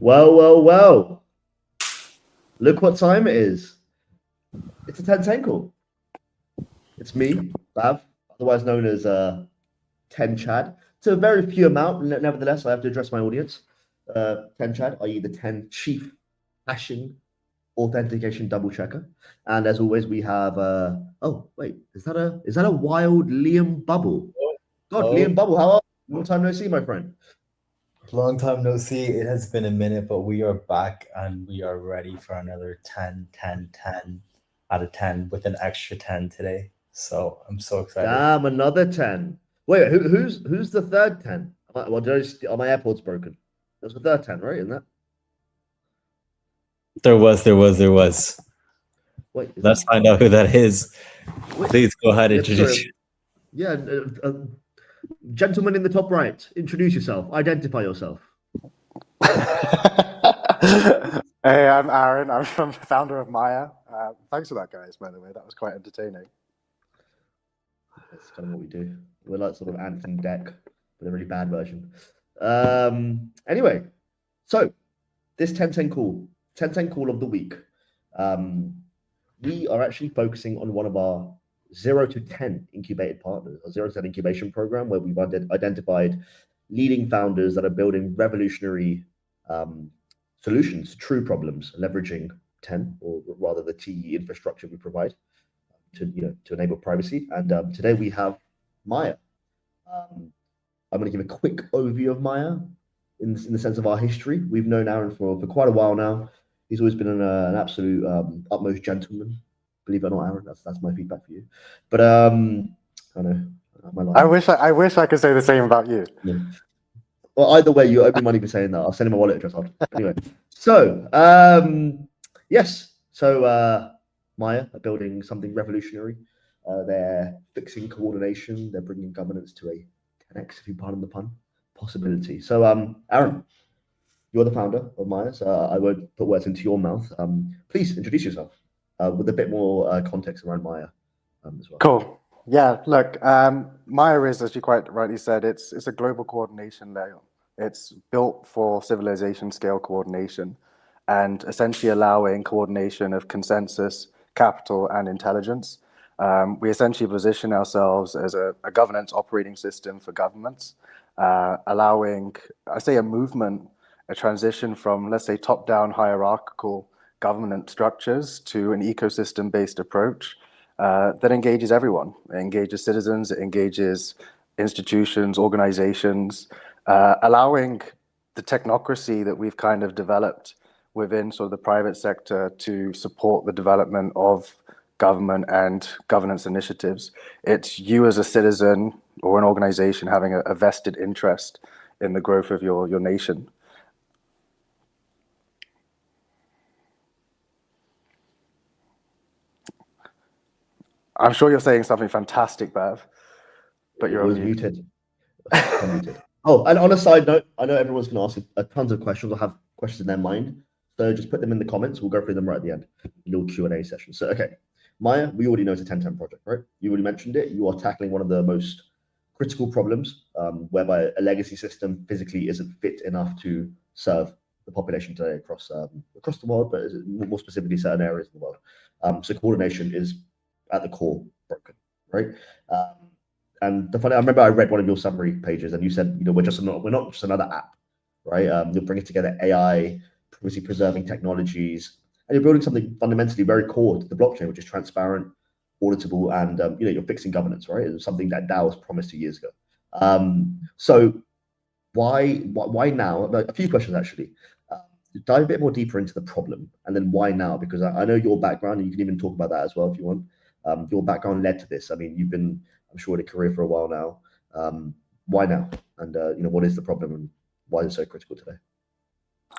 Well. Look what time it is. It's a 10-10 call. It's me, Bav, otherwise known as 10 Chad. To a very few amount, nevertheless, I have to address my audience. 10 Chad, i.e., the 10 chief hashing authentication double checker. And as always, we have oh wait, is that a wild Liam Bubble? God, Liam Bubble, how are you? Long time no see, my friend. Long time no see. It has been a minute, but we are back and we are ready for another 10, 10, 10 out of 10 with an extra 10 today. So I'm so excited. Damn, another 10. Wait, who's the third 10? Well, my AirPod's broken. There's the third 10, right? Isn't that? There was. Wait, let's find out who that is. Please go ahead and introduce. Yeah, gentleman in the top right, introduce yourself. Identify yourself. Hey, I'm Aaron. I'm the founder of Maya. Thanks for that, guys, by the way. That was quite entertaining. That's kind of what we do. We're like sort of Anthem Deck, but a really bad version. Anyway, so this 10-10 call of the week. We are actually focusing on one of our 0 to 10 incubated partners, a 0 to 10 incubation program where we've identified leading founders that are building revolutionary solutions to true problems, leveraging 10, or rather the TE infrastructure we provide to enable privacy. And today we have Maya. I'm going to give a quick overview of Maya in the sense of our history. We've known Aaron for quite a while now. He's always been an absolute utmost gentleman. Believe it or not, Aaron, that's my feedback for you. But I know. I wish I could say the same about you. Yeah. Well, either way, you owe me money for saying that. I'll send him a wallet address after. Anyway, so yes, so Maya are building something revolutionary. They're fixing coordination. They're bringing governance to a 10x, if you pardon the pun, possibility. So, Aaron, you're the founder of Maya, so I won't put words into your mouth. Please introduce yourself with a bit more context around Maya as well. Cool. Yeah, look, Maya is, as you quite rightly said, it's a global coordination layer. It's built for civilization scale coordination and essentially allowing coordination of consensus, capital, and intelligence. We essentially position ourselves as a governance operating system for governments, allowing, I say, a movement, a transition from, let's say, top-down hierarchical government structures to an ecosystem-based approach that engages everyone. It engages citizens, it engages institutions, organizations, allowing the technocracy that we've kind of developed within sort of the private sector to support the development of government and governance initiatives. It's you as a citizen or an organization having a vested interest in the growth of your nation. I'm sure you're saying something fantastic, Bav, but you're muted. Muted. Oh, and on a side note, I know everyone's going to ask a tons of questions or have questions in their mind. So just put them in the comments. We'll go through them right at the end. A little Q&A session. So, okay. Maya, we already know it's a 10-10 project, right? You already mentioned it. You are tackling one of the most critical problems whereby a legacy system physically isn't fit enough to serve the population today across the world, but more specifically certain areas of the world. So coordination is at the core broken, right? And I remember I read one of your summary pages, and you said, we're not just another app, right? You're bringing together AI, privacy preserving technologies, and you're building something fundamentally very core to the blockchain, which is transparent, auditable, and you're fixing governance, right? It's something that DAO was promised 2 years ago. So why now? A few questions actually. Dive a bit more deeper into the problem, and then why now? Because I know your background, and you can even talk about that as well if you want. Your background led to this. I mean, you've been, I'm sure, in a career for a while now. Why now? And what is the problem, and why is it so critical today?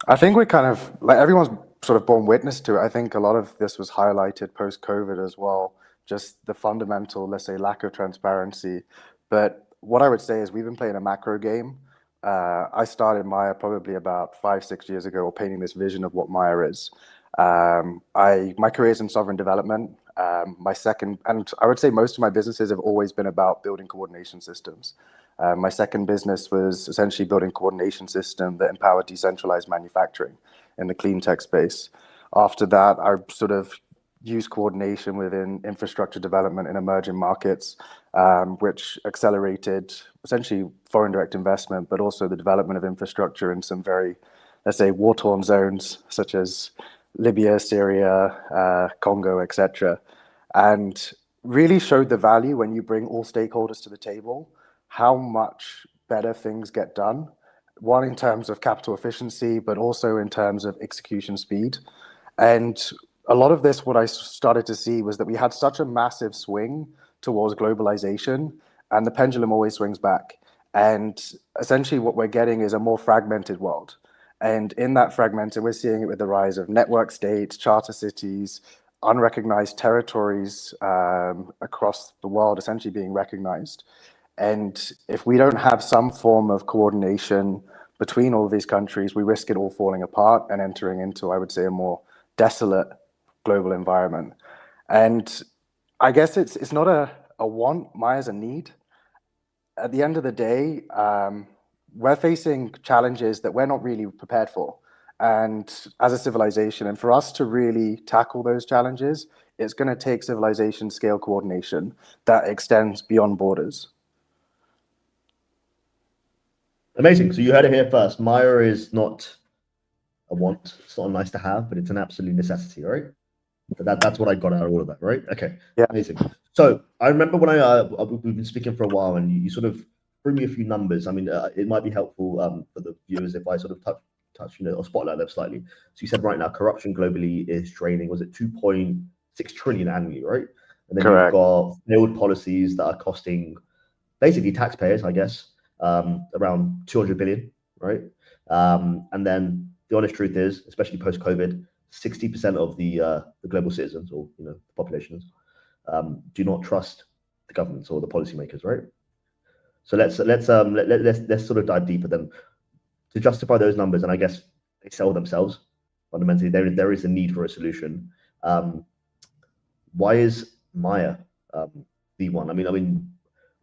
I think we kind of, like, everyone's sort of borne witness to it. I think a lot of this was highlighted post-COVID as well, just the fundamental, let's say, lack of transparency. But what I would say is we've been playing a macro game. I started Maya probably about 5-6 years ago, painting this vision of what Maya is. My career is in sovereign development. My second, and I would say most of my businesses have always been about building coordination systems. My second business was essentially building a coordination system that empowered decentralized manufacturing in the clean tech space. After that, I sort of used coordination within infrastructure development in emerging markets, which accelerated essentially foreign direct investment, but also the development of infrastructure in some very, let's say, war-torn zones such as Libya, Syria, Congo, etc. And really showed the value when you bring all stakeholders to the table, how much better things get done. One, in terms of capital efficiency, but also in terms of execution speed. And a lot of this, what I started to see was that we had such a massive swing towards globalization, and the pendulum always swings back. And essentially what we're getting is a more fragmented world. And in that fragmented, we're seeing it with the rise of network states, charter cities, unrecognized territories across the world essentially being recognized. And if we don't have some form of coordination between all of these countries, we risk it all falling apart and entering into, I would say, a more desolate global environment. And I guess it's not a want, Maya's a need. At the end of the day, we're facing challenges that we're not really prepared for. And as a civilization, and for us to really tackle those challenges, it's going to take civilization scale coordination that extends beyond borders. Amazing. So you heard it here first. Maya is not a want. It's not a nice to have, but it's an absolute necessity, right? That's what I got out of all of that, right? Okay. Yeah. Amazing. So I remember when we've been speaking for a while, and you sort of threw me a few numbers. I mean, it might be helpful for the viewers if I sort of touch or spotlight them slightly. So you said right now, corruption globally is draining. Was it 2.6 trillion annually, right? And then Correct. you've got failed policies that are costing basically taxpayers, I guess, around 200 billion, right? And then the honest truth is, especially post-COVID, 60% of the global citizens, or the populations, do not trust the governments or the policymakers, right? So let's sort of dive deeper then to justify those numbers, and I guess they sell themselves. Fundamentally, there is a need for a solution. Why is Maya the one? I mean,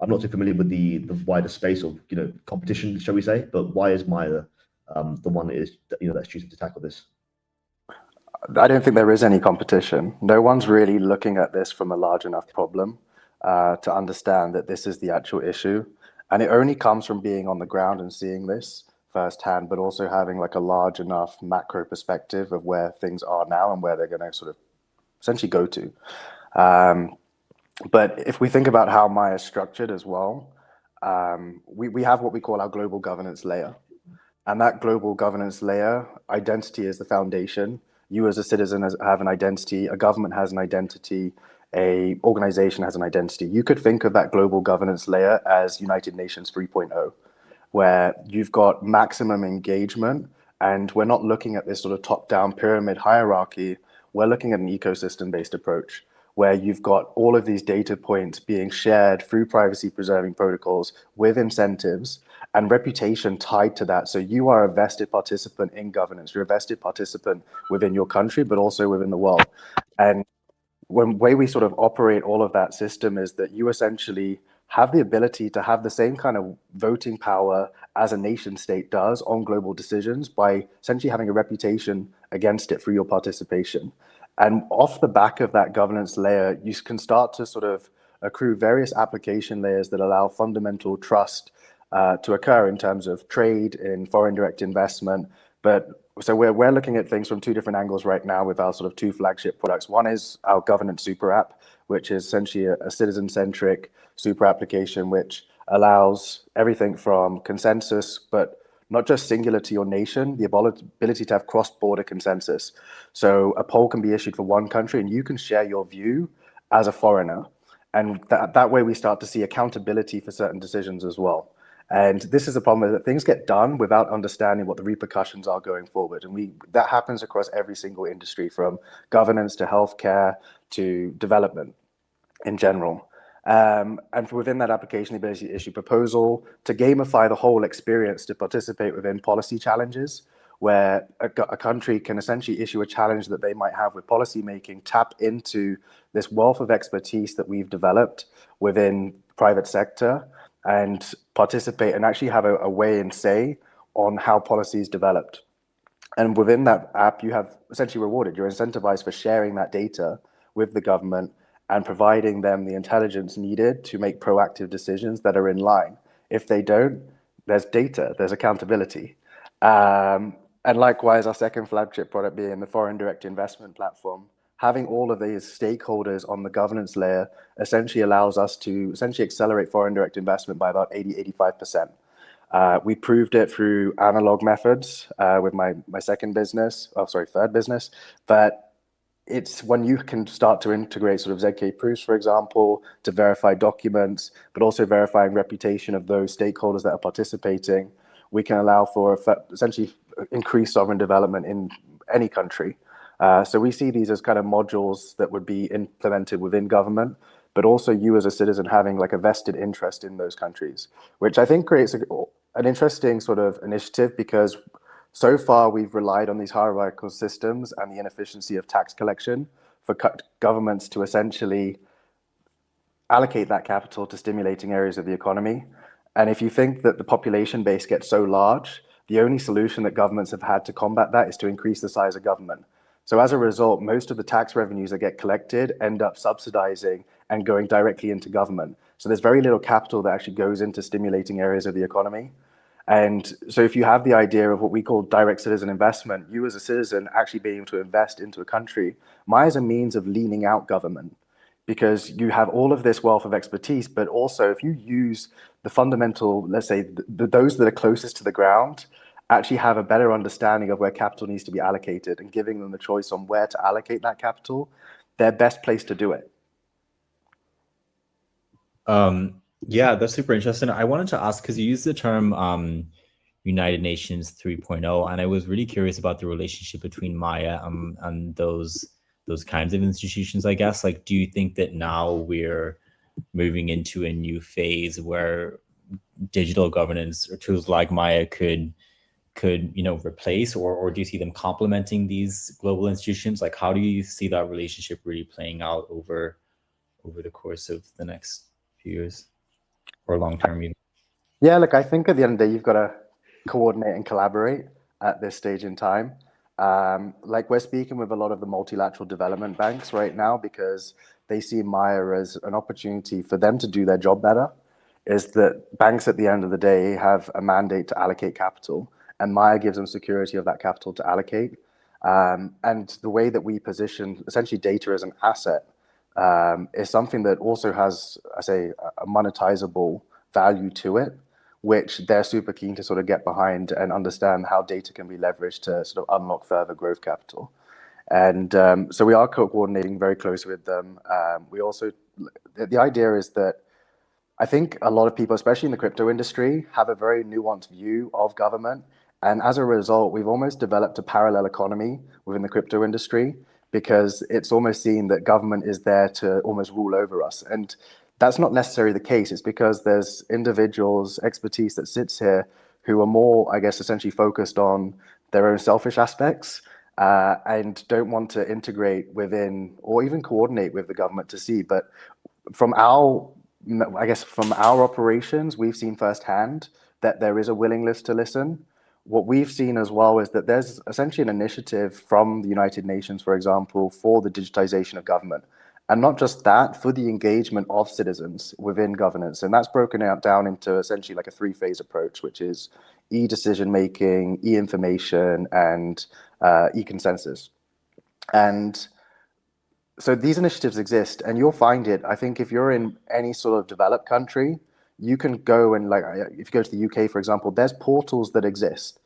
I'm not too familiar with the wider space of competition, shall we say, but why is Maya the one that is that's choosing to tackle this? I don't think there is any competition. No one's really looking at this from a large enough problem to understand that this is the actual issue. And it only comes from being on the ground and seeing this firsthand, but also having like a large enough macro perspective of where things are now and where they're going to sort of essentially go to. But if we think about how Maya is structured as well, we have what we call our global governance layer. And that global governance layer, identity is the foundation. You as a citizen have an identity, a government has an identity, a organization has an identity. You could think of that global governance layer as United Nations 3.0, where you've got maximum engagement, and we're not looking at this sort of top-down pyramid hierarchy. We're looking at an ecosystem-based approach, where you've got all of these data points being shared through privacy-preserving protocols with incentives and reputation tied to that. So you are a vested participant in governance. You're a vested participant within your country, but also within the world. And one way we sort of operate all of that system is that you essentially have the ability to have the same kind of voting power as a nation state does on global decisions by essentially having a reputation against it through your participation. And off the back of that governance layer, you can start to sort of accrue various application layers that allow fundamental trust to occur in terms of trade, in foreign direct investment. But so we're looking at things from two different angles right now with our sort of two flagship products. One is our governance super app, which is essentially a citizen-centric super application, which allows everything from consensus, but not just singular to your nation, the ability to have cross-border consensus. So a poll can be issued for one country and you can share your view as a foreigner. And that way we start to see accountability for certain decisions as well. And this is a problem that things get done without understanding what the repercussions are going forward. And that happens across every single industry, from governance to healthcare to development in general. And within that application, the ability to issue proposal, to gamify the whole experience, to participate within policy challenges, where a country can essentially issue a challenge that they might have with policymaking, tap into this wealth of expertise that we've developed within private sector, and participate and actually have a way and say on how policy is developed. And within that app, you have essentially rewarded. You're incentivized for sharing that data with the government and providing them the intelligence needed to make proactive decisions that are in line. If they don't, there's data, there's accountability. And likewise, our second flagship product being the foreign direct investment platform, having all of these stakeholders on the governance layer essentially allows us to essentially accelerate foreign direct investment by about 85%. We proved it through analog methods with my third business, but it's when you can start to integrate sort of ZK proofs, for example, to verify documents, but also verifying reputation of those stakeholders that are participating, we can allow for essentially increased sovereign development in any country. So we see these as kind of modules that would be implemented within government, but also you as a citizen having like a vested interest in those countries, which I think creates an interesting sort of initiative, because so far we've relied on these hierarchical systems and the inefficiency of tax collection for governments to essentially allocate that capital to stimulating areas of the economy. And if you think that the population base gets so large, the only solution that governments have had to combat that is to increase the size of government. So as a result, most of the tax revenues that get collected end up subsidizing and going directly into government. So there's very little capital that actually goes into stimulating areas of the economy. And so if you have the idea of what we call direct citizen investment, you as a citizen actually being able to invest into a country, Maya is a means of leaning out government, because you have all of this wealth of expertise, but also if you use the fundamental, let's say, those that are closest to the ground, actually have a better understanding of where capital needs to be allocated and giving them the choice on where to allocate that capital, they're best placed to do it. Yeah, that's super interesting. I wanted to ask, because you used the term United Nations 3.0, and I was really curious about the relationship between Maya and those kinds of institutions, I guess. Like, do you think that now we're moving into a new phase where digital governance or tools like Maya could replace, or do you see them complementing these global institutions? Like, how do you see that relationship really playing out over the course of the next few years or long term even? Yeah, look, I think at the end of the day, you've got to coordinate and collaborate at this stage in time. Like, we're speaking with a lot of the multilateral development banks right now because they see Maya as an opportunity for them to do their job better. Is that banks at the end of the day have a mandate to allocate capital, and Maya gives them security of that capital to allocate. And the way that we position essentially data as an asset is something that also has, I say, a monetizable value to it, which they're super keen to sort of get behind and understand how data can be leveraged to sort of unlock further growth capital. And so we are coordinating very closely with them. We also, the idea is that I think a lot of people, especially in the crypto industry, have a very nuanced view of government. And as a result, we've almost developed a parallel economy within the crypto industry, because it's almost seen that government is there to almost rule over us. And that's not necessarily the case. It's because there's individuals, expertise that sits here who are more, I guess, essentially focused on their own selfish aspects and don't want to integrate within or even coordinate with the government to see. But from our operations, we've seen firsthand that there is a willingness to listen. What we've seen as well is that there's essentially an initiative from the United Nations, for example, for the digitization of government. And not just that, for the engagement of citizens within governance. And that's broken out down into essentially like a 3-phase approach, which is e-decision making, e-information, and e-consensus. And so these initiatives exist, and you'll find it, I think, if you're in any sort of developed country, you can go and, like, if you go to the UK, for example, there's portals that exist.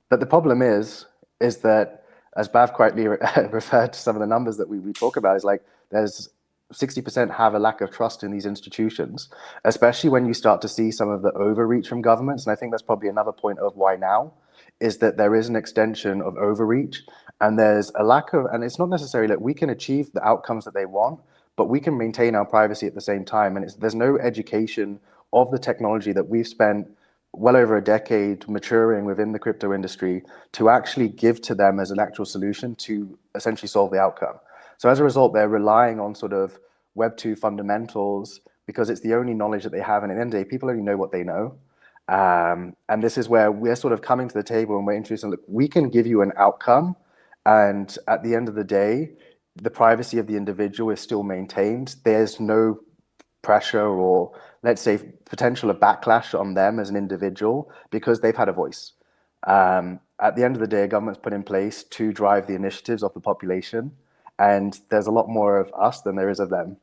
But the problem is that, as Bav quietly referred to some of the numbers that we talk about, is like there's 60% have a lack of trust in these institutions, especially when you start to see some of the overreach from governments. And I think that's probably another point of why now, is that there is an extension of overreach, and there's a lack of, and it's not necessarily that we can achieve the outcomes that they want, but we can maintain our privacy at the same time. And there's no education of the technology that we've spent well over a decade maturing within the crypto industry to actually give to them as an actual solution to essentially solve the outcome. So as a result, they're relying on sort of Web2 fundamentals because it's the only knowledge that they have. And at the end of the day, people only know what they know. And this is where we're sort of coming to the table and we're introducing, look, we can give you an outcome. And at the end of the day, the privacy of the individual is still maintained. There's no pressure or, let's say, potential of backlash on them as an individual because they've had a voice. At the end of the day, a government's put in place to drive the initiatives of the population. And there's a lot more of us than there is of them.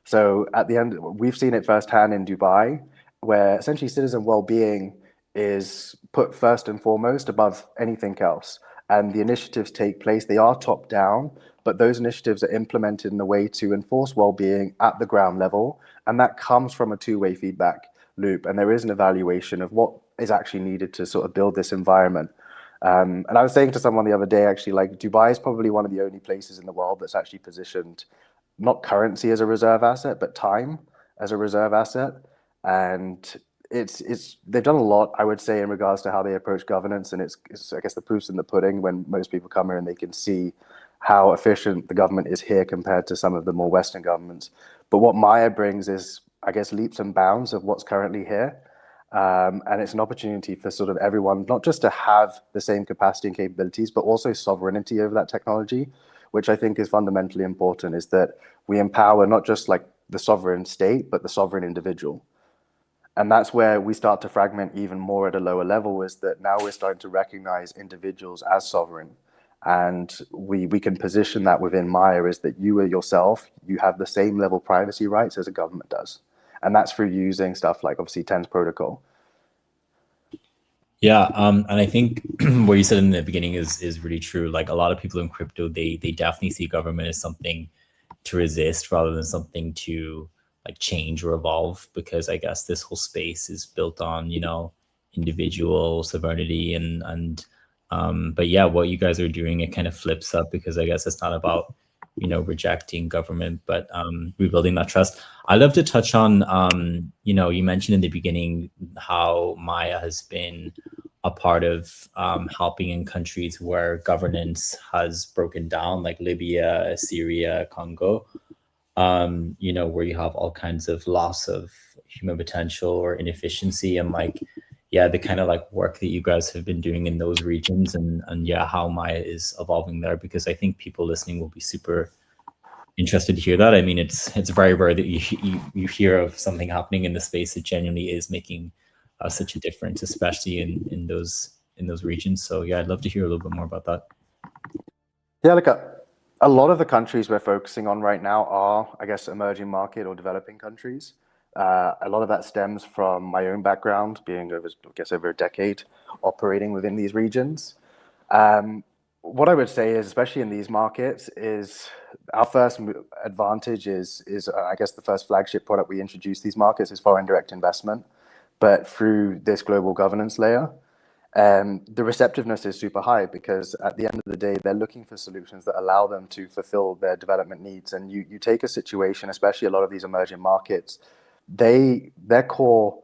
So at the end, we've seen it firsthand in Dubai, where essentially citizen well-being is put first and foremost above anything else. And the initiatives take place, they are top down, but those initiatives are implemented in a way to enforce well-being at the ground level. And that comes from a two-way feedback loop. And there is an evaluation of what is actually needed to sort of build this environment. And I was saying to someone the other day, actually, like Dubai is probably one of the only places in the world that's actually positioned not currency as a reserve asset, but time as a reserve asset. And they've done a lot, I would say, in regards to how they approach governance. And it's I guess the proof's in the pudding when most people come here and they can see how efficient the government is here compared to some of the more Western governments. But what Maya brings is, I guess, leaps and bounds of what's currently here. And it's an opportunity for sort of everyone, not just to have the same capacity and capabilities, but also sovereignty over that technology, which I think is fundamentally important, is that we empower not just like the sovereign state, but the sovereign individual. And that's where we start to fragment even more at a lower level, is that now we're starting to recognize individuals as sovereign. And we can position that within Maya is that you yourself, you have the same level privacy rights as a government does. And that's through using stuff like obviously TENS protocol. Yeah, and I think what you said in the beginning is really true. Like a lot of people in crypto, they definitely see government as something to resist rather than something to like change or evolve, because I guess this whole space is built on, you know, individual sovereignty and but yeah, what you guys are doing, it kind of flips up, because I guess it's not about, you know, rejecting government, but rebuilding that trust. I'd love to touch on, you know, you mentioned in the beginning how Maya has been a part of helping in countries where governance has broken down, like Libya, Syria, Congo, you know, where you have all kinds of loss of human potential or inefficiency, and like, yeah, the kind of like work that you guys have been doing in those regions, and yeah, how Maya is evolving there, because I think people listening will be super interested to hear that. I mean, it's very rare that you hear of something happening in the space that genuinely is making such a difference, especially in those regions. So yeah, I'd love to hear a little bit more about that. Yeah, look, a lot of the countries we're focusing on right now are, I guess, emerging market or developing countries. A lot of that stems from my own background, being over a decade operating within these regions. What I would say is, especially in these markets, is our first advantage is I guess the first flagship product we introduce these markets is foreign direct investment, but through this global governance layer. The receptiveness is super high because at the end of the day, they're looking for solutions that allow them to fulfill their development needs. And you take a situation, especially a lot of these emerging markets, their core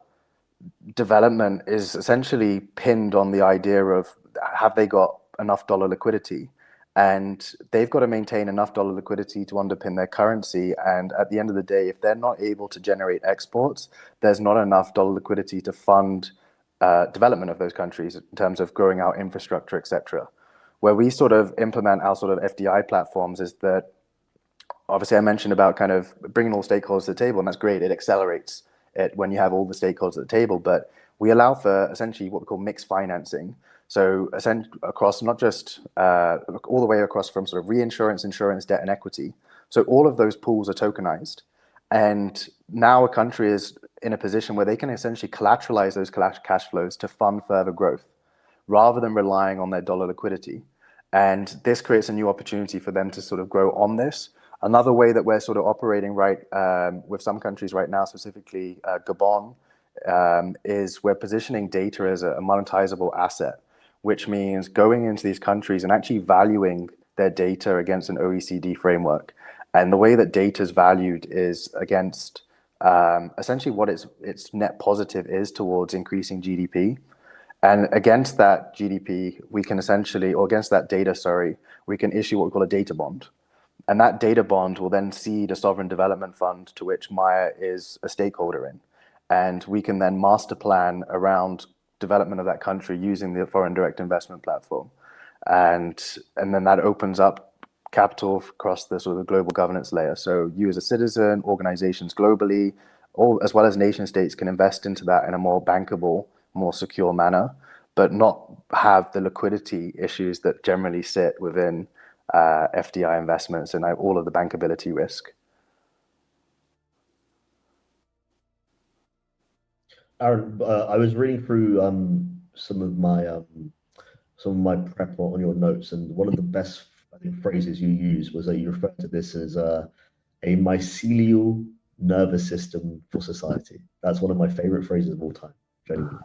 development is essentially pinned on the idea of, have they got enough dollar liquidity? And they've got to maintain enough dollar liquidity to underpin their currency. And at the end of the day, if they're not able to generate exports, there's not enough dollar liquidity to fund development of those countries in terms of growing out infrastructure, etc. Where we sort of implement our sort of FDI platforms is that, obviously I mentioned about kind of bringing all stakeholders to the table, and that's great. It accelerates it when you have all the stakeholders at the table, but we allow for essentially what we call mixed financing. So across not just all the way across from sort of reinsurance, insurance, debt, and equity. So all of those pools are tokenized. And now a country is in a position where they can essentially collateralize those cash flows to fund further growth rather than relying on their dollar liquidity. And this creates a new opportunity for them to sort of grow on this. Another way that we're sort of operating with some countries right now, specifically Gabon, is we're positioning data as a monetizable asset, which means going into these countries and actually valuing their data against an OECD framework. And the way that data is valued is against essentially what its net positive is towards increasing GDP. And against that GDP, we can essentially, or against that data, sorry, we can issue what we call a data bond. And that data bond will then seed a sovereign development fund to which Maya is a stakeholder in. And we can then master plan around development of that country using the foreign direct investment platform. And then that opens up capital across the sort of the global governance layer. So you as a citizen, organizations globally, all as well as nation states can invest into that in a more bankable, more secure manner, but not have the liquidity issues that generally sit within FDI investments and all of the bankability risk. Aaron, I was reading through some of my prep on your notes, and one of the best, I think, phrases you used was that you referred to this as a mycelial nervous system for society. That's one of my favorite phrases of all time, genuinely,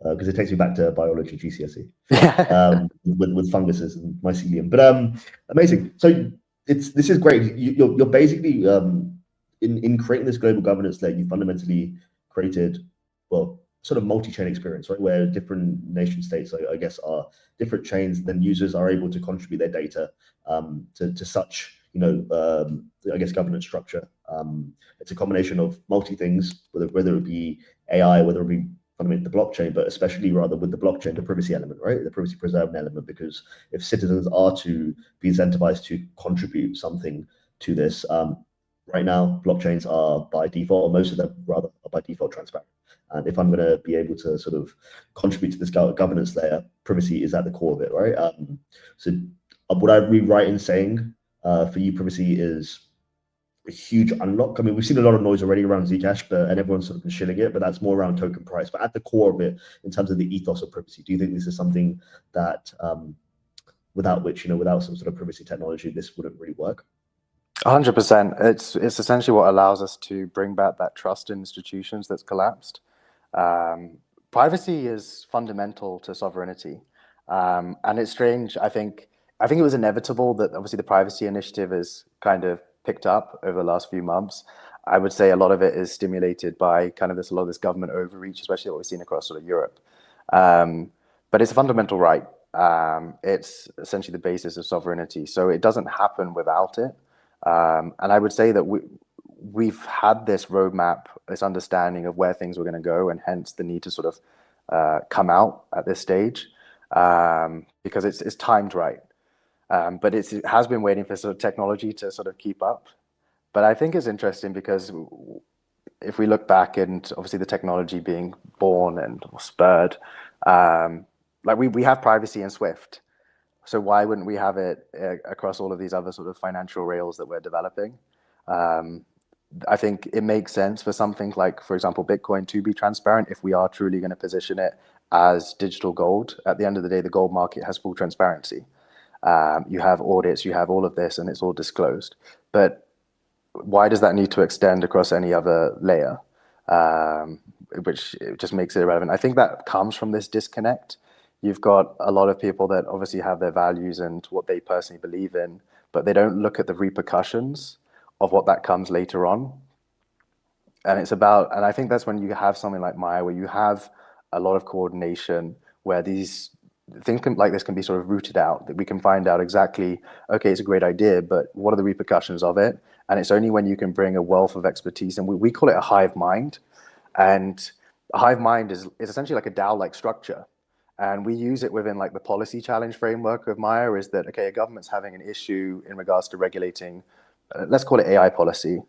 because it takes me back to biology GCSE with funguses and mycelium. But amazing. So this is great. You're basically in creating this global governance layer, you fundamentally created, well, sort of multi-chain experience, right? Where different nation states, I guess, are different chains, then users are able to contribute their data to such, I guess, governance structure. It's a combination of multi things, whether it be AI, whether it be fundamentally the blockchain, but especially rather with the blockchain, the privacy element, right? The privacy preserved element, because if citizens are to be incentivized to contribute something to this, right now, blockchains are by default, or most of them rather, are by default transparent. And if I'm going to be able to sort of contribute to this governance layer, privacy is at the core of it, right? So would I be right in saying for you, privacy is a huge unlock? I mean, we've seen a lot of noise already around Zcash, and everyone's sort of been shilling it, but that's more around token price. But at the core of it, in terms of the ethos of privacy, do you think this is something that without which, without some sort of privacy technology, this wouldn't really work? 100%. It's essentially what allows us to bring back that trust in institutions that's collapsed. Privacy is fundamental to sovereignty, and it's strange. I think it was inevitable that obviously the privacy initiative is kind of picked up over the last few months. I would say a lot of it is stimulated by kind of a lot of this government overreach, especially what we've seen across sort of Europe. But it's a fundamental right. It's essentially the basis of sovereignty, so it doesn't happen without it. And I would say that we've had this roadmap, this understanding of where things were going to go, and hence the need to sort of come out at this stage because it's timed right. But it has been waiting for sort of technology to sort of keep up. But I think it's interesting because if we look back and obviously the technology being born and spurred, like we have privacy in Swift. So why wouldn't we have it across all of these other sort of financial rails that we're developing? I think it makes sense for something like, for example, Bitcoin to be transparent if we are truly going to position it as digital gold. At the end of the day, the gold market has full transparency. You have audits, you have all of this, and it's all disclosed. But why does that need to extend across any other layer? Which just makes it irrelevant. I think that comes from this disconnect. You've got a lot of people that obviously have their values and what they personally believe in, but they don't look at the repercussions of what that comes later on. And I think that's when you have something like Maya, where you have a lot of coordination, where these things like this can be sort of rooted out, that we can find out exactly, okay, it's a great idea, but what are the repercussions of it? And it's only when you can bring a wealth of expertise, and we call it a hive mind. And a hive mind is essentially like a DAO-like structure. And we use it within like the policy challenge framework of Maya, is that, okay, a government's having an issue in regards to regulating, let's call it AI policy,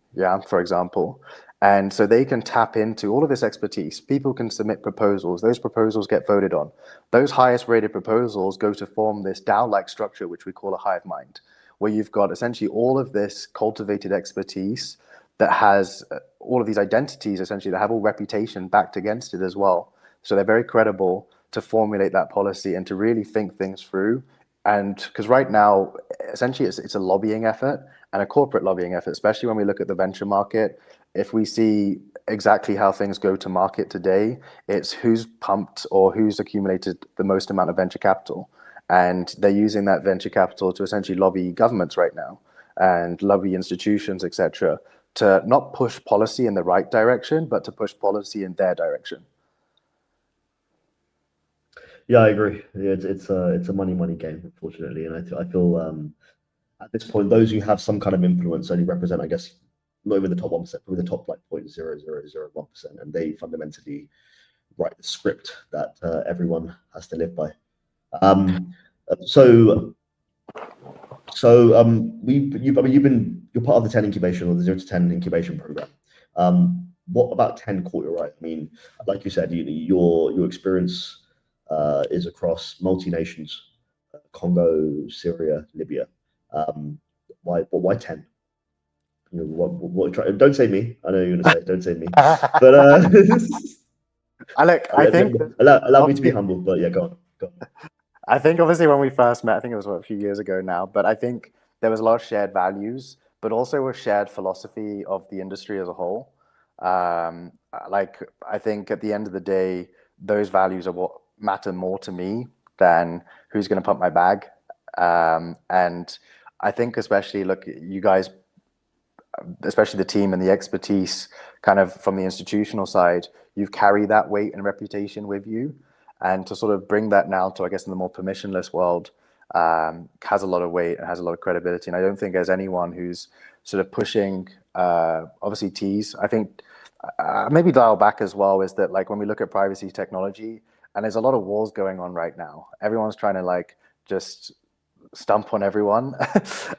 for example. And so they can tap into all of this expertise. People can submit proposals. Those proposals get voted on. Those highest rated proposals go to form this DAO-like structure, which we call a hive mind, where you've got essentially all of this cultivated expertise that has all of these identities, essentially, that have all reputation backed against it as well. So they're very credible to formulate that policy and to really think things through. And because right now, essentially, it's a lobbying effort and a corporate lobbying effort, especially when we look at the venture market. If we see exactly how things go to market today, it's who's pumped or who's accumulated the most amount of venture capital. And they're using that venture capital to essentially lobby governments right now and lobby institutions, etc., to not push policy in the right direction, but to push policy in their direction. Yeah, I agree. Yeah, it's a money game, unfortunately, and I feel at this point those who have some kind of influence only represent, I guess, not even the top 1%, probably the top like 0.0001%, and they fundamentally write the script that everyone has to live by. So you're part of the 10 incubation or the 0 to 10 incubation program. What about 10 caught your eye? I mean, like you said, your experience is across multi-nations, Congo, Syria, Libya. Why 10? You know, don't say me. I know you're gonna say don't say me, but I think allow me to be humble. But yeah, go on. I think obviously when we first met, I think it was a few years ago now, but I think there was a lot of shared values, but also a shared philosophy of the industry as a whole. Like I think at the end of the day, those values are what matter more to me than who's going to pump my bag. And I think especially, look, you guys, especially the team and the expertise kind of from the institutional side, you've carried that weight and reputation with you. And to sort of bring that now to, I guess, in the more permissionless world, has a lot of weight and has a lot of credibility. And I don't think there's anyone who's sort of pushing, obviously T's. I think maybe dial back as well is that like when we look at privacy technology, and there's a lot of wars going on right now. Everyone's trying to like just stump on everyone.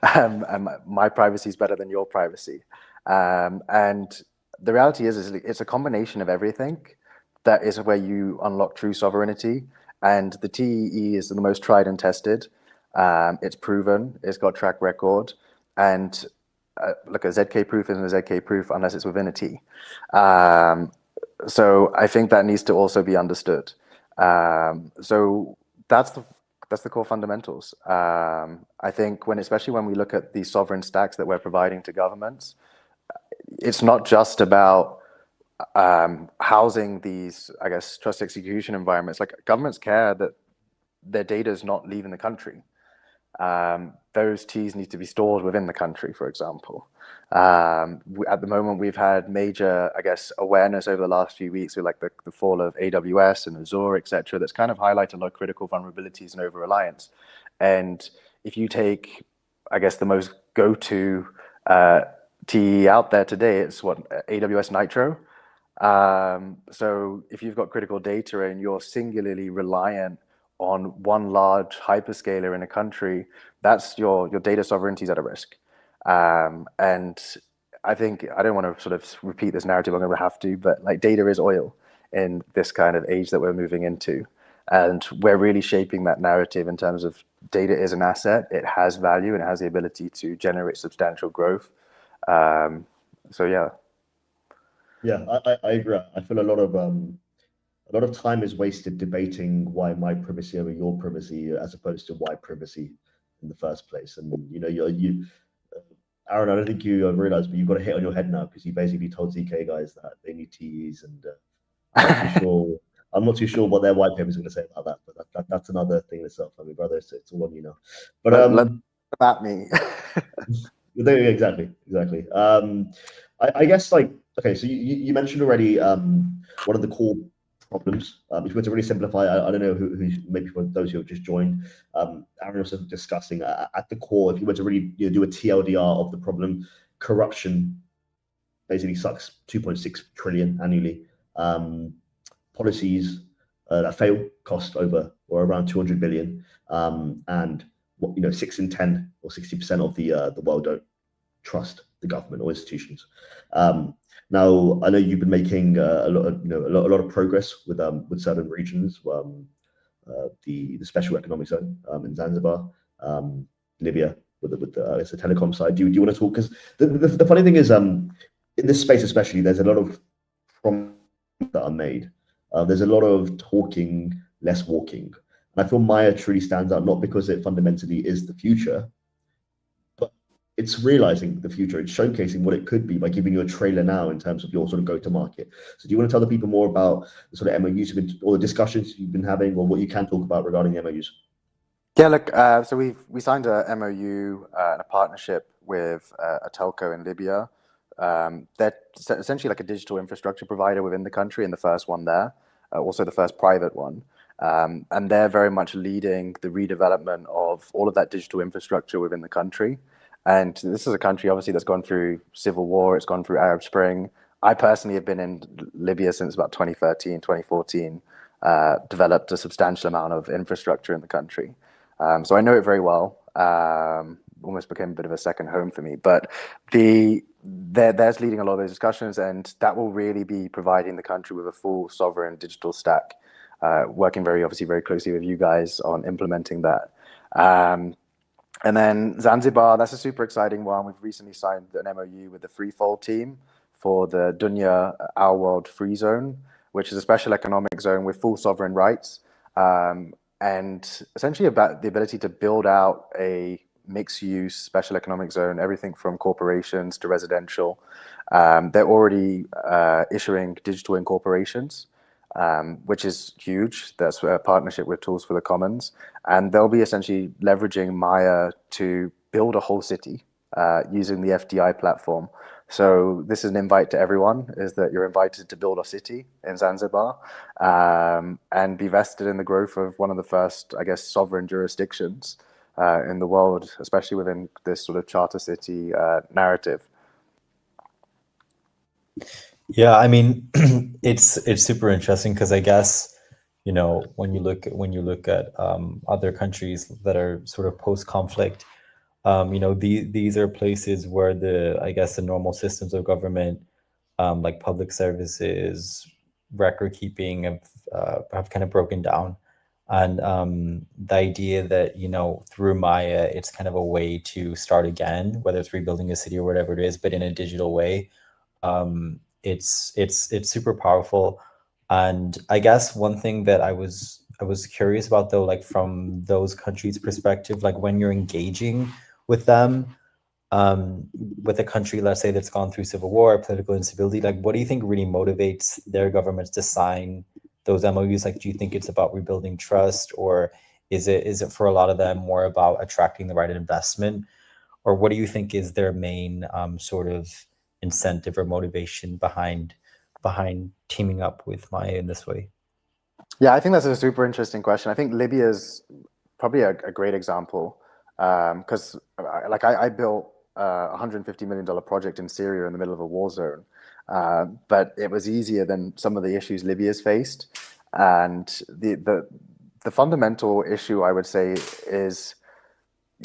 And my privacy is better than your privacy. And the reality is it's a combination of everything. That is where you unlock true sovereignty. And the TEE is the most tried and tested. It's proven, it's got track record. And look, a ZK proof isn't a ZK proof unless it's within a T. So I think that needs to also be understood. So that's the core fundamentals. I think especially when we look at the sovereign stacks that we're providing to governments, it's not just about housing these, I guess, trust execution environments. Like governments care that their data is not leaving the country. Those Ts need to be stored within the country, for example. At the moment, we've had major, I guess, awareness over the last few weeks with like the fall of AWS and Azure, et cetera, that's kind of highlighted a lot of critical vulnerabilities and over-reliance. And if you take, I guess, the most go-to TE out there today, it's what, AWS Nitro. So if you've got critical data and you're singularly reliant on one large hyperscaler in a country, that's your data sovereignty is at a risk. And I think, I don't want to sort of repeat this narrative, I'm going to have to, but like data is oil in this kind of age that we're moving into. And we're really shaping that narrative in terms of data is an asset, it has value, and it has the ability to generate substantial growth. So yeah. Yeah, I agree. I feel a lot of time is wasted debating why my privacy over your privacy, as opposed to why privacy in the first place. And you know, Aaron, I don't think you realize, but you've got a hit on your head now because you basically told ZK guys that they need TEs, and I'm not too sure what their white paper is going to say about that. But that's another thing in itself. I mean, brother, it's all on you now. But about me. Exactly. I guess like, okay, so you mentioned already one of the core problems. If you were to really simplify, I don't know who maybe for those who have just joined, Aaron was discussing at the core, if you were to really do a TLDR of the problem, corruption basically sucks 2.6 trillion annually. Policies that fail cost over or around 200 billion, and 6 in 10 or 60% of the world don't trust the government or institutions. Now, I know you've been making a lot of progress with certain regions, the special economic zone in Zanzibar, Libya, with the telecom side. Do you want to talk? Because the funny thing is, in this space especially, there's a lot of promises that are made. There's a lot of talking, less walking. And I feel Maya truly stands out, not because it fundamentally is the future, but it's realizing the future. It's showcasing what it could be by giving you a trailer now in terms of your sort of go-to-market. So do you want to tell the people more about the sort of MOUs or the discussions you've been having, or what you can talk about regarding the MOUs? Yeah, look, so we signed a MOU and a partnership with a telco in Libya They're essentially like a digital infrastructure provider within the country, and the first one there, also the first private one. And they're very much leading the redevelopment of all of that digital infrastructure within the country. And this is a country, obviously, that's gone through civil war. It's gone through Arab Spring. I personally have been in Libya since about 2013, 2014, developed a substantial amount of infrastructure in the country. So I know it very well. Almost became a bit of a second home for me. But there's leading a lot of those discussions, and that will really be providing the country with a full sovereign digital stack, working obviously very closely with you guys on implementing that. And then Zanzibar, that's a super exciting one. We've recently signed an MOU with the Freefold team for the Dunya Our World Free Zone, which is a special economic zone with full sovereign rights, and essentially about the ability to build out a mixed-use special economic zone, everything from corporations to residential. They're already issuing digital incorporations, which is huge. That's a partnership with Tools for the Commons. And they'll be essentially leveraging Maya to build a whole city using the FDI platform. So this is an invite to everyone, is that you're invited to build a city in Zanzibar and be vested in the growth of one of the first, I guess, sovereign jurisdictions in the world, especially within this sort of charter city narrative. Yeah, I mean, it's super interesting because I guess, when you look at other countries that are sort of post-conflict, these are places where the normal systems of government, like public services, record keeping have kind of broken down. And the idea that, through Maya, it's kind of a way to start again, whether it's rebuilding a city or whatever it is, but in a digital way. It's super powerful. And I guess one thing that I was curious about, though, like from those countries' perspective, like when you're engaging with them, with a country, let's say, that's gone through civil war, political instability, like what do you think really motivates their governments to sign those MOUs? Like, do you think it's about rebuilding trust, or is it for a lot of them more about attracting the right investment? Or what do you think is their main sort of incentive or motivation behind teaming up with Maya in this way? Yeah, I think that's a super interesting question. I think Libya is probably a great example because I built a $150 million project in Syria in the middle of a war zone, but it was easier than some of the issues Libya's faced. And the fundamental issue, I would say, is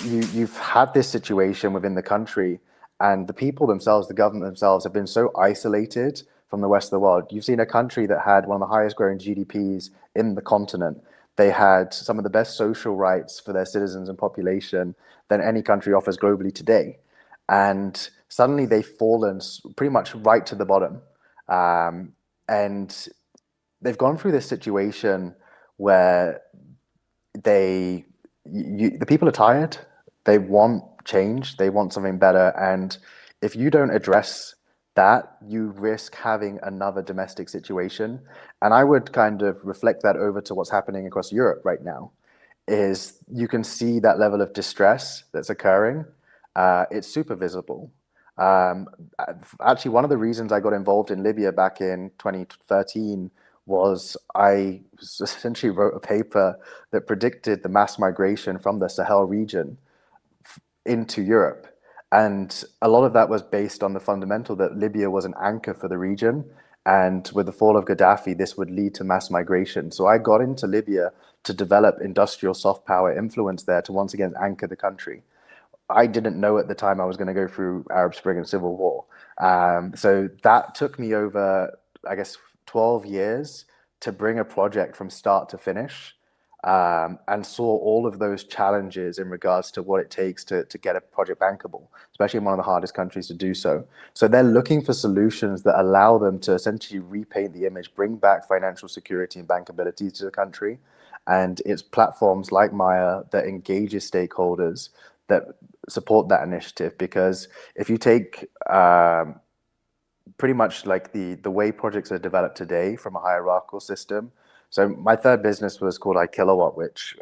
you've had this situation within the country, and the people themselves, the government themselves, have been so isolated from the rest of the world. You've seen a country that had one of the highest growing GDPs in the continent. They had some of the best social rights for their citizens and population than any country offers globally today. And suddenly they've fallen pretty much right to the bottom. And they've gone through this situation where the people are tired. They want change. They want something better. And if you don't address that, you risk having another domestic situation. And I would kind of reflect that over to what's happening across Europe right now, is you can see that level of distress that's occurring. It's super visible. Actually, one of the reasons I got involved in Libya back in 2013 was I essentially wrote a paper that predicted the mass migration from the Sahel region into Europe. And a lot of that was based on the fundamental that Libya was an anchor for the region. And with the fall of Gaddafi, this would lead to mass migration. So I got into Libya to develop industrial soft power influence there to once again anchor the country. I didn't know at the time I was going to go through Arab Spring and civil war. So that took me over, I guess, 12 years to bring a project from start to finish, and saw all of those challenges in regards to what it takes to get a project bankable, especially in one of the hardest countries to do so. So they're looking for solutions that allow them to essentially repaint the image, bring back financial security and bankability to the country. And it's platforms like Maya that engages stakeholders that support that initiative. Because if you take pretty much like the way projects are developed today from a hierarchical system, So my third business was called iKilowatt, which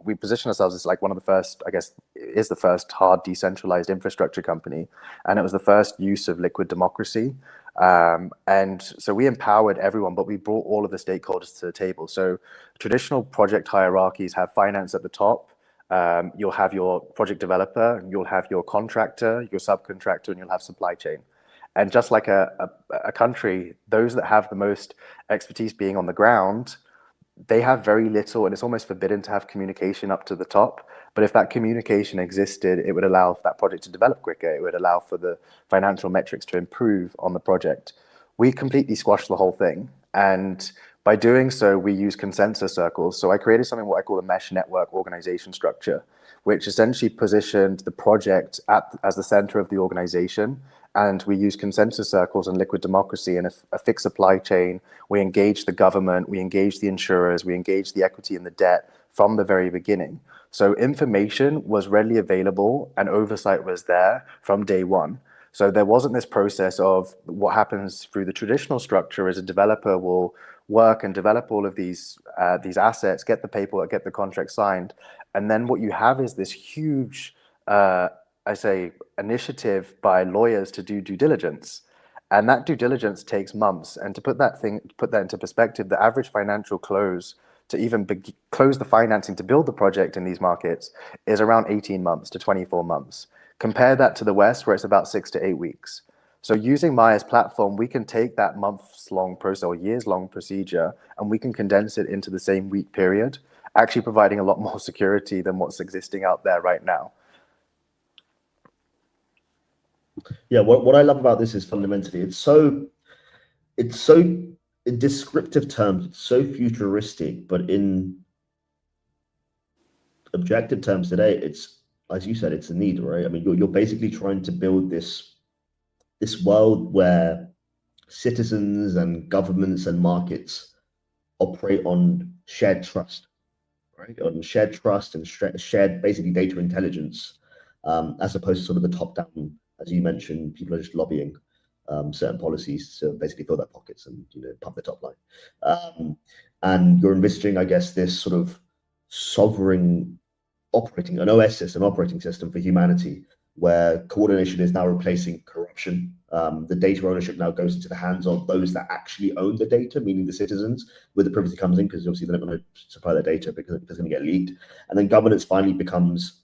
we position ourselves as like one of the first, I guess, is the first hard decentralized infrastructure company, and it was the first use of liquid democracy. And so we empowered everyone, but we brought all of the stakeholders to the table. So traditional project hierarchies have finance at the top. You'll have your project developer, you'll have your contractor, your subcontractor, and you'll have supply chain. And just like a country, those that have the most expertise being on the ground, they have very little, and it's almost forbidden to have communication up to the top. But if that communication existed, it would allow for that project to develop quicker. It would allow for the financial metrics to improve on the project. We completely squashed the whole thing. And by doing so, we use consensus circles. So I created something what I call a mesh network organization structure, which essentially positioned the project as the center of the organization. And we use consensus circles and liquid democracy and a fixed supply chain. We engage the government, we engage the insurers, we engage the equity and the debt from the very beginning. So information was readily available and oversight was there from day one. So there wasn't this process of what happens through the traditional structure is a developer will work and develop all of these assets, get the paperwork, get the contract signed. And then what you have is this huge, I say, initiative by lawyers to do due diligence. And that due diligence takes months. And to put that into perspective, the average financial close to even close the financing to build the project in these markets is around 18 months to 24 months. Compare that to the West, where it's about 6 to 8 weeks. So using Maya's platform, we can take that months-long process or years-long procedure, and we can condense it into the same week period, actually providing a lot more security than what's existing out there right now. Yeah, what I love about this is fundamentally it's so in descriptive terms, it's so futuristic, but in objective terms today, it's, as you said, it's a need, right? I mean, you're basically trying to build this world where citizens and governments and markets operate on shared trust, right? On shared trust and shared basically data intelligence, as opposed to sort of the top down, as you mentioned, people are just lobbying certain policies to basically fill their pockets and pump the top line. And you're envisaging, I guess, this sort of sovereign an OS system, operating system for humanity, where coordination is now replacing corruption. The data ownership now goes into the hands of those that actually own the data, meaning the citizens, where the privacy comes in, because obviously they're not going to supply their data because it's going to get leaked. And then governance finally becomes,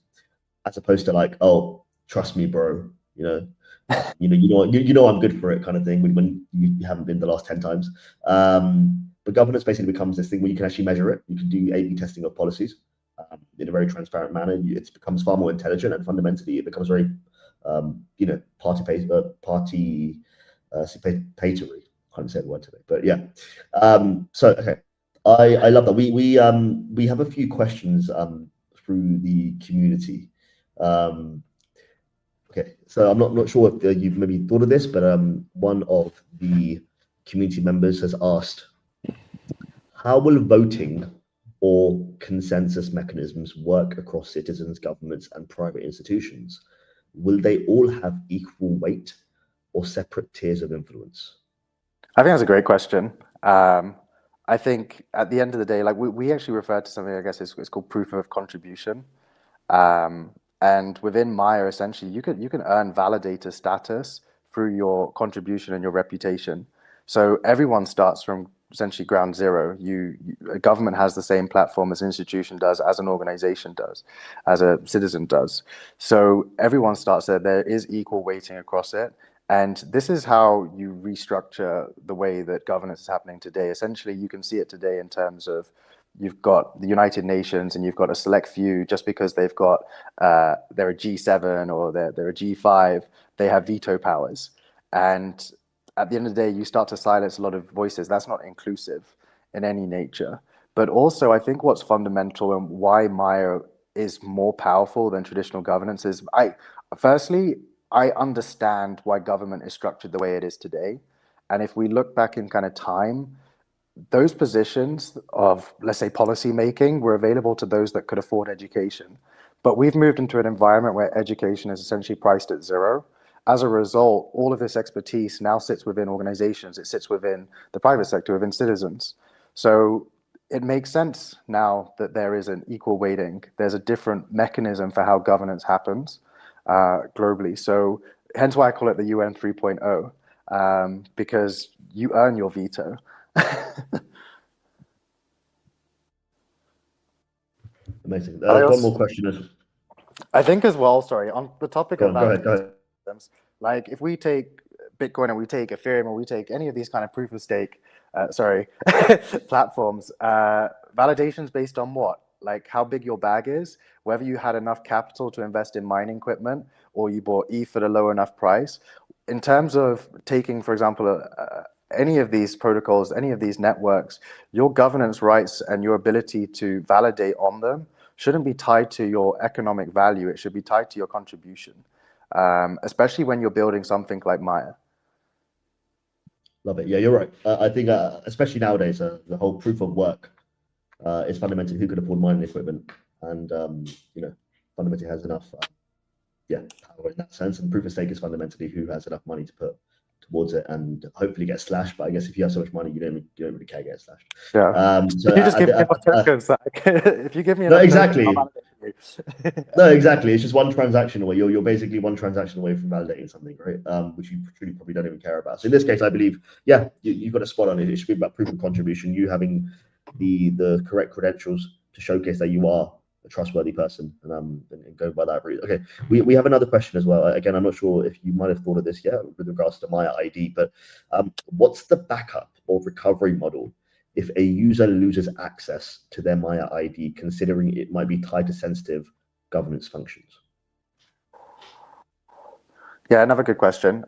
as opposed to like, oh, trust me, bro, you know I'm good for it kind of thing when you haven't been the last 10 times. But governance basically becomes this thing where you can actually measure it. You can do A/B testing of policies in a very transparent manner. It becomes far more intelligent, and fundamentally it becomes very participatory. Can't say the word today, but yeah. So okay, I love that. We have a few questions through the community. Okay, so I'm not sure if you've maybe thought of this, but one of the community members has asked, how will voting or consensus mechanisms work across citizens, governments, and private institutions? Will they all have equal weight or separate tiers of influence? I think that's a great question. I think at the end of the day, like we actually refer to something, I guess it's called proof of contribution. And within Maya, essentially, you can earn validator status through your contribution and your reputation. So everyone starts from essentially ground zero. A government has the same platform as an institution does, as an organization does, as a citizen does. So everyone starts there. There is equal weighting across it. And this is how you restructure the way that governance is happening today. Essentially, you can see it today in terms of you've got the United Nations and you've got a select few, just because they've got, they're a G7 or they're a G5, they have veto powers. And at the end of the day, you start to silence a lot of voices. That's not inclusive in any nature. But also, I think what's fundamental and why Maya is more powerful than traditional governance is, firstly, I understand why government is structured the way it is today. And if we look back in kind of time, those positions of, let's say, policy making were available to those that could afford education. But we've moved into an environment where education is essentially priced at zero. As a result, all of this expertise now sits within organizations. It sits within the private sector, within citizens. So it makes sense now that there is an equal weighting. There's a different mechanism for how governance happens globally. So hence why I call it the UN 3.0, because you earn your veto. Amazing. I One also- more question. I think as well, sorry, on the topic Go of on, go ahead. validation systems, like if we take Bitcoin and we take Ethereum or we take any of these kind of proof of stake, platforms, validations based on what? Like how big your bag is, whether you had enough capital to invest in mining equipment or you bought ETH at a low enough price. In terms of taking, for example, any of these protocols, any of these networks, your governance rights and your ability to validate on them shouldn't be tied to your economic value. It should be tied to your contribution, especially when you're building something like Maya. Love it. Yeah, you're right. I think, especially nowadays, the whole proof of work is fundamentally who can afford mining equipment, and fundamentally has enough, power in that sense. And proof of stake is fundamentally who has enough money to put towards it, and hopefully get slashed. But I guess if you have so much money, you don't really care get slashed. Yeah. So You just give me enough tokens. If you give me enough exactly. tokens, I'll validate you. No, exactly. It's just one transaction away. You're basically one transaction away from validating something, right? Which you truly probably don't even care about. So in this case, I believe, you've got a spot on it. It should be about proof of contribution. You having the correct credentials to showcase that you are a trustworthy person, and go by that route. Okay, we have another question as well. Again, I'm not sure if you might have thought of this yet with regards to Maya ID, but what's the backup or recovery model if a user loses access to their Maya ID, considering it might be tied to sensitive governance functions? Yeah, another good question.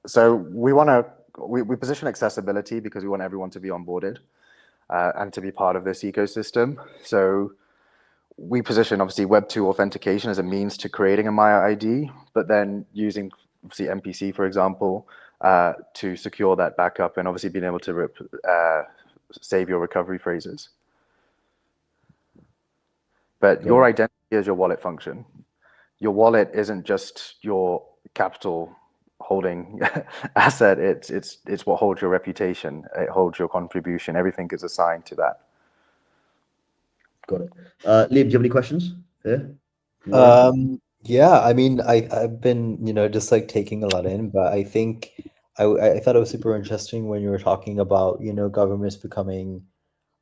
So we position accessibility because we want everyone to be onboarded and to be part of this ecosystem. So we position obviously Web2 authentication as a means to creating a Maya ID, but then using obviously MPC, for example, to secure that backup and obviously being able to save your recovery phrases. But your identity is your wallet function. Your wallet isn't just your capital holding asset. It's what holds your reputation. It holds your contribution. Everything is assigned to that. Got it. Liam, do you have any questions here? Yeah, I mean, I've been, just like taking a lot in, but I think I thought it was super interesting when you were talking about, governments becoming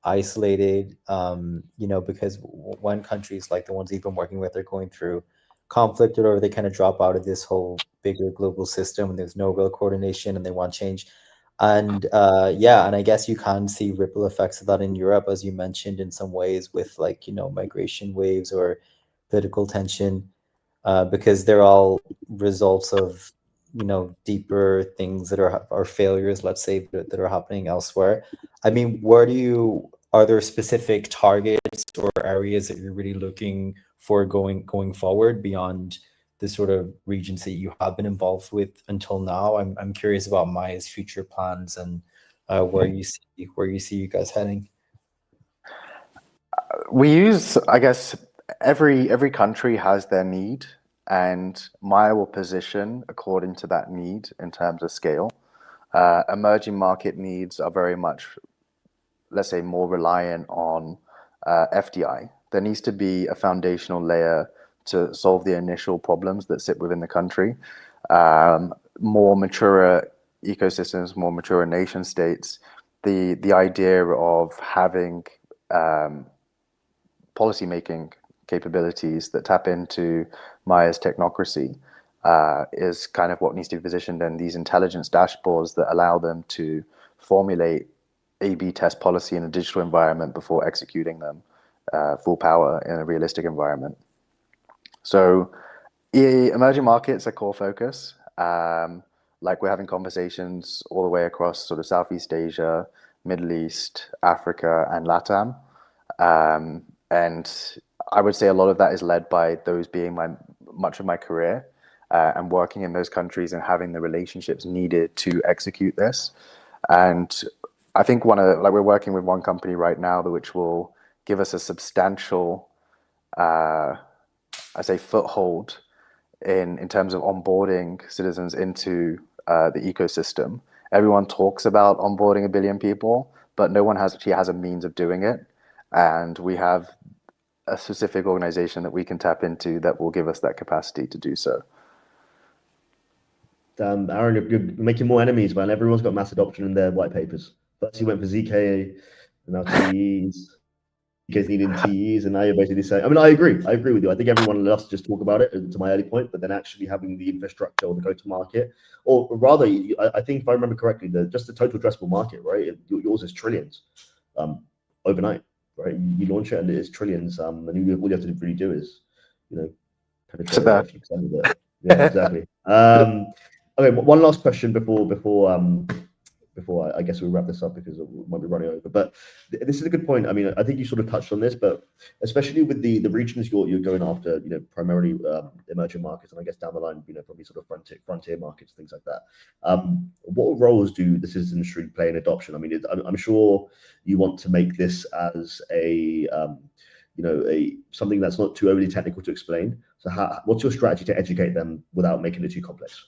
isolated, because when countries like the ones you've been working with are going through conflict or whatever, they kind of drop out of this whole bigger global system and there's no real coordination and they want change. And and I guess you can see ripple effects of that in Europe, as you mentioned, in some ways with like, migration waves or political tension, because they're all results of, deeper things that are failures, let's say, that are happening elsewhere. I mean, are there specific targets or areas that you're really looking for going forward beyond the sort of regions that you have been involved with until now? I'm curious about Maya's future plans and where you see you guys heading. We use, I guess, every country has their need, and Maya will position according to that need in terms of scale. Emerging market needs are very much, let's say, more reliant on FDI. There needs to be a foundational layer to solve the initial problems that sit within the country. More mature ecosystems, more mature nation states, the idea of having policymaking capabilities that tap into Maya's technocracy is kind of what needs to be positioned in these intelligence dashboards that allow them to formulate A/B test policy in a digital environment before executing them full power in a realistic environment. So emerging markets are core focus. Like we're having conversations all the way across sort of Southeast Asia, Middle East, Africa, and LATAM. And I would say a lot of that is led by those being much of my career and working in those countries and having the relationships needed to execute this. And I think we're working with one company right now which will give us a substantial, foothold in terms of onboarding citizens into the ecosystem. Everyone talks about onboarding 1 billion people, but no one actually has a means of doing it. And we have a specific organization that we can tap into that will give us that capacity to do so. Aaron, you're making more enemies, man. Everyone's got mass adoption in their white papers. First you went for ZK, and now TEs. ZK's needing TEs, and now you're basically saying, I mean, I agree with you. I think everyone loves to just talk about it, to my early point, but then actually having the infrastructure or the go-to-market, or rather, I think if I remember correctly, just the total addressable market, right? Yours is trillions overnight, right? You launch it and it is trillions, and all you have to really do is, penetrate a few percent of it. Yeah, exactly. Okay, one last question before I guess we'll wrap this up because we might be running over. But this is a good point. I mean, I think you sort of touched on this, but especially with the regions you're going after, primarily emerging markets, and I guess down the line, probably sort of frontier markets, things like that. What roles do the citizen industry play in adoption? I mean, I'm sure you want to make this as a something that's not too overly technical to explain. So what's your strategy to educate them without making it too complex?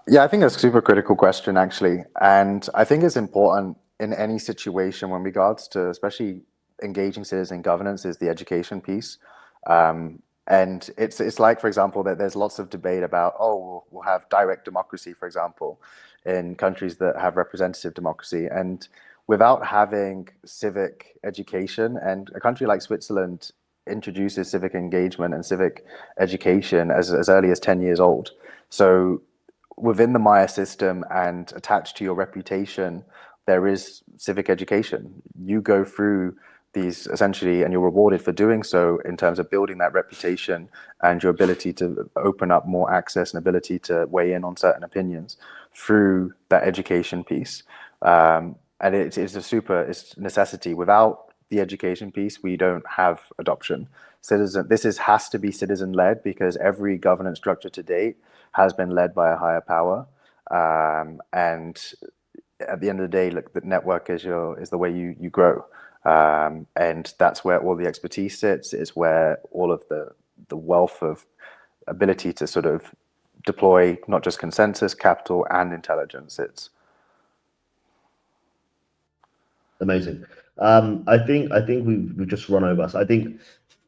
Yeah, I think that's a super critical question, actually. And I think it's important in any situation when regards to especially engaging citizen governance is the education piece. And it's like, for example, that there's lots of debate about, we'll have direct democracy, for example, in countries that have representative democracy. And without having civic education, and a country like Switzerland introduces civic engagement and civic education as early as 10 years old. So within the Maya system and attached to your reputation, there is civic education. You go through these essentially, and you're rewarded for doing so in terms of building that reputation and your ability to open up more access and ability to weigh in on certain opinions through that education piece. And it's a necessity. Without the education piece, we don't have adoption. This has to be citizen-led because every governance structure to date has been led by a higher power. And at the end of the day, look, the network is the way you grow. And that's where all the expertise sits, is where all of the wealth of ability to sort of deploy not just consensus, capital, and intelligence sits. Amazing. I think we've just run over. So I think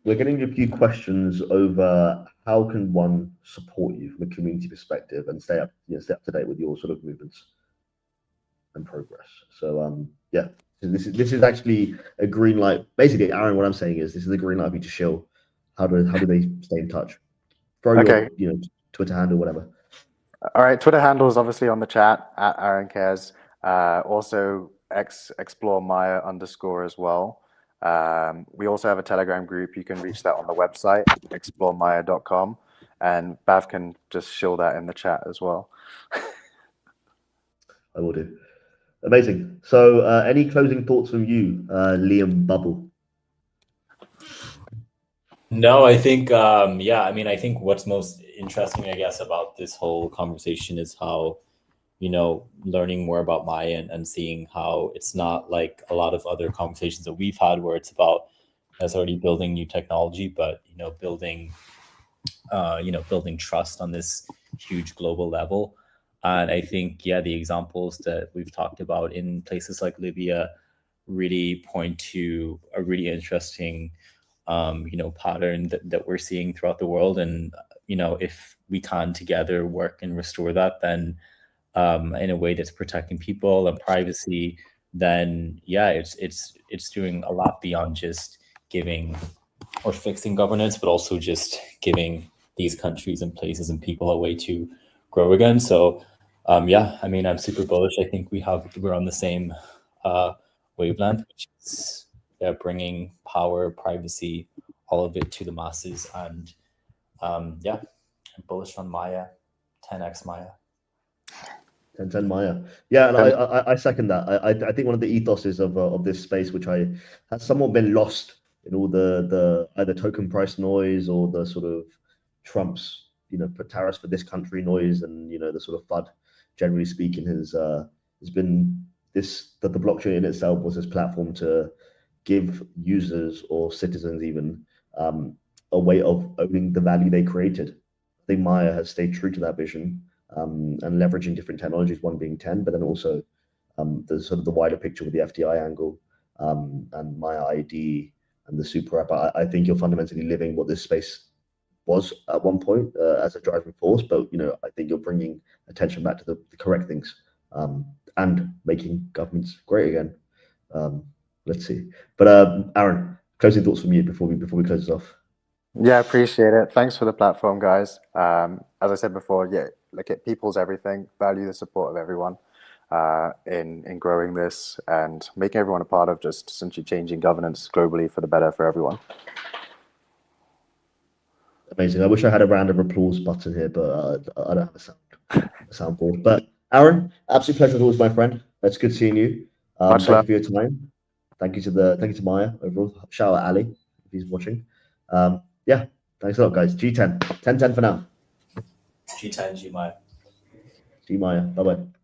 we're getting a few questions over how can one support you from a community perspective and stay up to date with your sort of movements and progress. So this is actually a green light. Basically, Aaron, what I'm saying is this is a green light for you to shill. How do they stay in touch? Throw your Twitter handle, whatever. All right, Twitter handle is obviously on the chat at Aaron Cares. Also explore Maya _ as well. We also have a Telegram group. You can reach that on the website, exploremaya.com. And Bav can just show that in the chat as well. I will do. Amazing. So any closing thoughts from you, Liam Bubble? No, I think, I think what's most interesting, I guess, about this whole conversation is how, learning more about Maya and seeing how it's not like a lot of other conversations that we've had where it's about necessarily building new technology, but, building trust on this huge global level. And I think, the examples that we've talked about in places like Libya really point to a really interesting pattern that we're seeing throughout the world. And, if we can together work and restore that, then in a way that's protecting people and privacy, then it's doing a lot beyond just giving or fixing governance, but also just giving these countries and places and people a way to grow again. So I'm super bullish. I think we're on the same wavelength, which is bringing power, privacy, all of it to the masses. And I'm bullish on Maya, 10x Maya. 10 Maya. Yeah, and I second that. I think one of the ethoses of this space, which has somewhat been lost in all the either token price noise or the sort of Trump's put tariffs for this country noise, and the sort of FUD, generally speaking, has been this, that the blockchain in itself was this platform to give users or citizens even a way of owning the value they created. I think Maya has stayed true to that vision, and leveraging different technologies, one being 10, but then also the sort of the wider picture with the FDI angle, and Maya ID and the super app. I think you're fundamentally living what this space was at one point as a driving force, but I think you're bringing attention back to the correct things, and making governments great again. Let's see. But Aaron, closing thoughts from you before we close this off. Yeah, appreciate it. Thanks for the platform, guys. As I said before, yeah, look, at people's everything. Value the support of everyone in growing this and making everyone a part of just essentially changing governance globally for the better for everyone. Amazing. I wish I had a round of applause button here, but I don't have a soundboard. But Aaron, absolute pleasure as always, my friend. It's good seeing you. Much Thank love. you for your time. Thank you to Maya overall. Shout out Ali if he's watching. Yeah, thanks a lot, guys. G10 for now. G10, G Maya. See you, Maya. Bye bye.